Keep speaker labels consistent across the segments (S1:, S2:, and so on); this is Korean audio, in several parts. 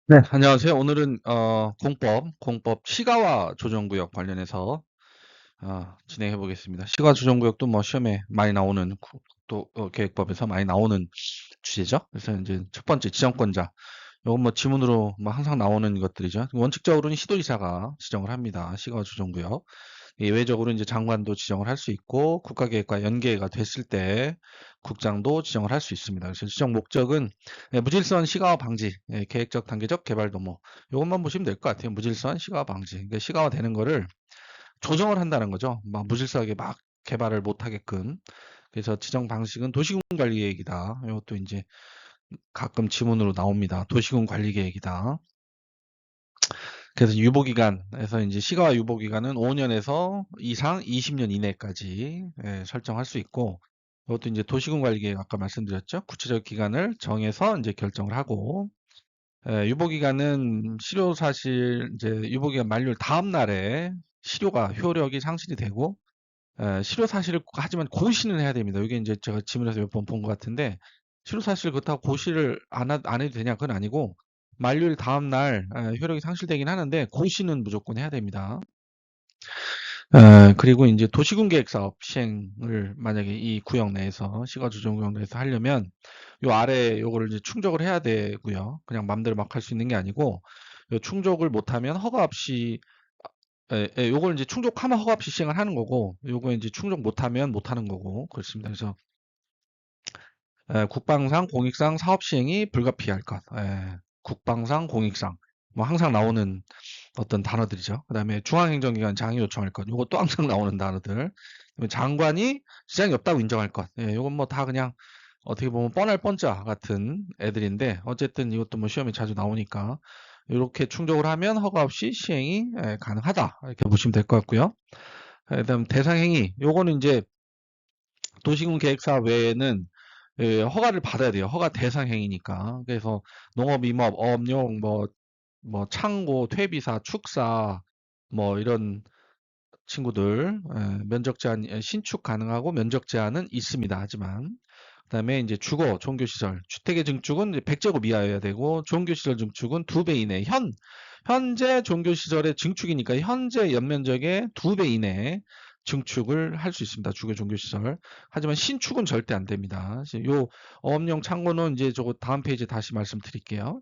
S1: 네, 안녕하세요. 오늘은 공법 시가와 조정구역 관련해서 진행해 보겠습니다. 시가 조정구역도 뭐 시험에 많이 나오는 또 계획법에서 많이 나오는 주제죠. 그래서 이제 첫 번째 지정권자. 이건 뭐 지문으로 뭐 항상 나오는 것들이죠. 원칙적으로는 시도지사가 지정을 합니다. 시가와 조정구역. 예외적으로 이제 장관도 지정을 할 수 있고 국가계획과 연계가 됐을 때 국장도 지정을 할 수 있습니다. 그래서 지정 목적은 무질서한 시가화 방지, 계획적 단계적 개발 도모. 이것만 보시면 될 것 같아요. 무질서한 시가화 방지. 그러니까 시가화 되는 거를 조정을 한다는 거죠. 막 무질서하게 막 개발을 못 하게끔. 그래서 지정 방식은 도시군 관리 계획이다. 이것도 이제 가끔 지문으로 나옵니다. 도시군 관리 계획이다. 그래서 유보기간에서 이제 시가와 유보기간은 5년에서 이상 20년 이내까지 설정할 수 있고, 이것도 이제 도시군관리계획 아까 말씀드렸죠. 구체적 기간을 정해서 이제 결정을 하고, 유보기간은 실효사실 이제 유보기간 만료일 다음 날에 실효가 효력이 상실이 되고, 실효사실을 하지만 고시는 해야 됩니다. 이게 이제 제가 지문에서 몇 번 본 것 같은데, 실효사실 그렇다고 고시를 안 해도 되냐? 그건 아니고, 만료일 다음 날 효력이 상실되긴 하는데, 고시는 무조건 해야 됩니다. 그리고 이제 도시군계획 사업 시행을 만약에 이 구역 내에서, 시가조정구역 내에서 하려면, 요 아래 요거를 이제 충족을 해야 되고요. 그냥 맘대로 막 할 수 있는 게 아니고, 요 충족을 못하면 허가 없이 요걸 이제 충족하면 허가 없이 시행을 하는 거고, 요거 이제 충족 못하면 못하는 거고, 그렇습니다. 그래서 국방상, 공익상 사업 시행이 불가피할 것. 국방상, 공익상. 뭐 항상 나오는 어떤 단어들이죠. 그다음에 중앙행정기관 장이 요청할 것. 요것도 항상 나오는 단어들. 그다음에 장관이 지장이 없다고 인정할 것. 요건 뭐 다 그냥 어떻게 보면 뻔할 뻔짜 같은 애들인데 어쨌든 이것도 뭐 시험에 자주 나오니까 이렇게 충족을 하면 허가 없이 시행이 가능하다. 이렇게 보시면 될 것 같고요. 그다음 대상행위. 요거는 이제 도시군 계획사 외에는 허가를 받아야 돼요. 허가 대상 행위니까. 그래서 농업, 임업, 어업용, 뭐 창고, 퇴비사, 축사, 뭐 이런 친구들 면적 제한 신축 가능하고 면적 제한은 있습니다. 하지만 그다음에 이제 주거, 종교시설, 주택의 증축은 이제 100제곱 이하여야 되고 종교시설 증축은 2배 이내. 현재 종교시설의 증축이니까 현재 연면적의 2배 이내 증축을 할 수 있습니다. 주거 종교시설. 하지만 신축은 절대 안 됩니다. 요 어업용 창고는 이제 저거 다음 페이지 다시 말씀드릴게요.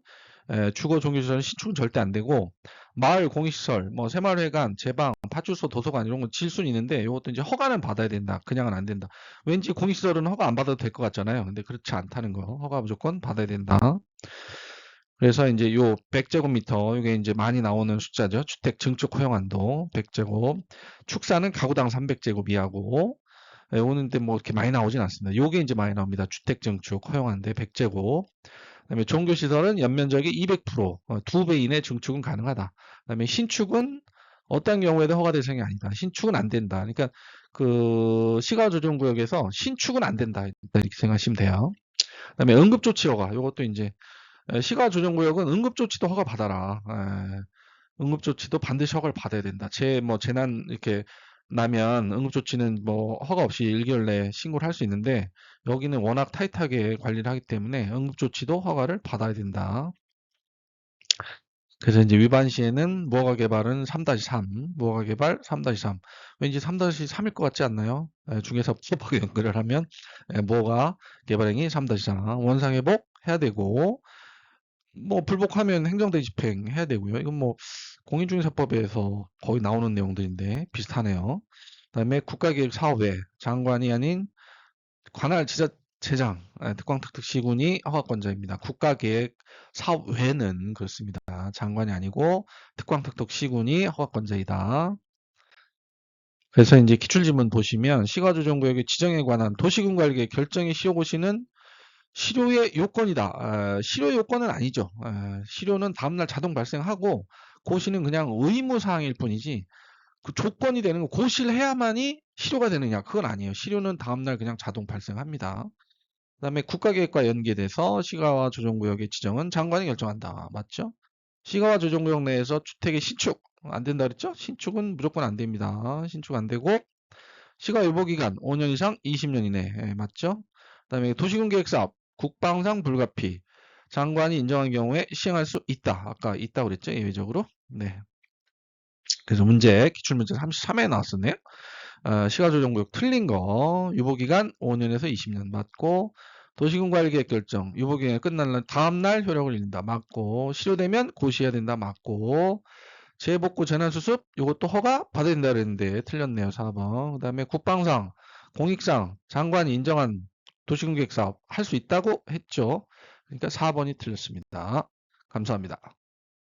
S1: 주거 종교시설은 신축은 절대 안 되고 마을 공익시설, 뭐 새마을회관, 제방, 파출소, 도서관 이런 건 질 수는 있는데 이것도 이제 허가는 받아야 된다. 그냥은 안 된다. 왠지 공익시설은 허가 안 받아도 될 것 같잖아요. 근데 그렇지 않다는 거. 허가 무조건 받아야 된다. 그래서 이제 요 100제곱미터 이게 이제 많이 나오는 숫자죠. 주택 증축 허용한도 100제곱. 축사는 가구당 300제곱 이하고 오는데 뭐 이렇게 많이 나오진 않습니다. 요게 이제 많이 나옵니다. 주택 증축 허용한데 100제곱. 그다음에 종교시설은 연면적이 200%, 2배 이내 증축은 가능하다. 그다음에 신축은 어떤 경우에도 허가 대상이 아니다. 신축은 안 된다. 그러니까 그 시가조정구역에서 신축은 안 된다. 이렇게 생각하시면 돼요. 그다음에 응급조치 허가. 이것도 이제 시가조정구역은 응급조치도 허가 받아라. 응급조치도 반드시 허가를 받아야 된다. 뭐 재난 이렇게 나면 응급조치는 뭐 허가 없이 1개월 내에 신고를 할 수 있는데 여기는 워낙 타이트하게 관리를 하기 때문에 응급조치도 허가를 받아야 된다. 그래서 이제 위반 시에는 무허가 개발은 3-3, 무허가 개발 3-3. 왠지 3-3일 것 같지 않나요? 중개사 법하고 연결을 하면 무허가 개발행위 3-4, 원상회복 해야 되고 뭐 불복하면 행정대 집행해야 되고요. 이건 뭐 공인중개사법에서 거의 나오는 내용들인데 비슷하네요. 그다음에 국가기획사업에 장관이 아닌 관할 지자체장, 특광특특시군이 허가권자입니다. 국가계획사업회는 그렇습니다. 장관이 아니고 특광특특시군이 허가권자이다. 그래서 이제 기출지문 보시면 시가조정구역의 지정에 관한 도시군관리계 결정의 시효고시는 실효의 요건이다. 실효 요건은 아니죠. 실효는 다음날 자동 발생하고 고시는 그냥 의무사항일 뿐이지 그 조건이 되는 거 고시를 해야만이 실효가 되느냐 그건 아니에요. 실효는 다음날 그냥 자동 발생합니다. 그다음에 국가계획과 연계돼서 시가와 조정구역의 지정은 장관이 결정한다. 맞죠? 시가와 조정구역 내에서 주택의 신축 안 된다 그랬죠? 신축은 무조건 안 됩니다. 신축 안 되고 시가 유보 기간 5년 이상 20년 이내 맞죠? 그다음에 도시군 계획 사업 국방상 불가피 장관이 인정한 경우에 시행할 수 있다. 아까 있다고 그랬죠? 예외적으로. 네. 그래서 문제, 기출문제 33에 나왔었네요. 시가조정구역 틀린 거, 유보기간 5년에서 20년 맞고, 도시군관리계획 결정, 유보기간 끝날 다음날 효력을 잃는다 맞고, 실효되면 고시해야 된다 맞고, 재복구 재난수습, 이것도 허가 받아야 된다 그랬는데 틀렸네요. 4번. 그 다음에 국방상, 공익상, 장관이 인정한 도시군계획 사업 할 수 있다고 했죠. 그러니까 4번이 틀렸습니다. 감사합니다.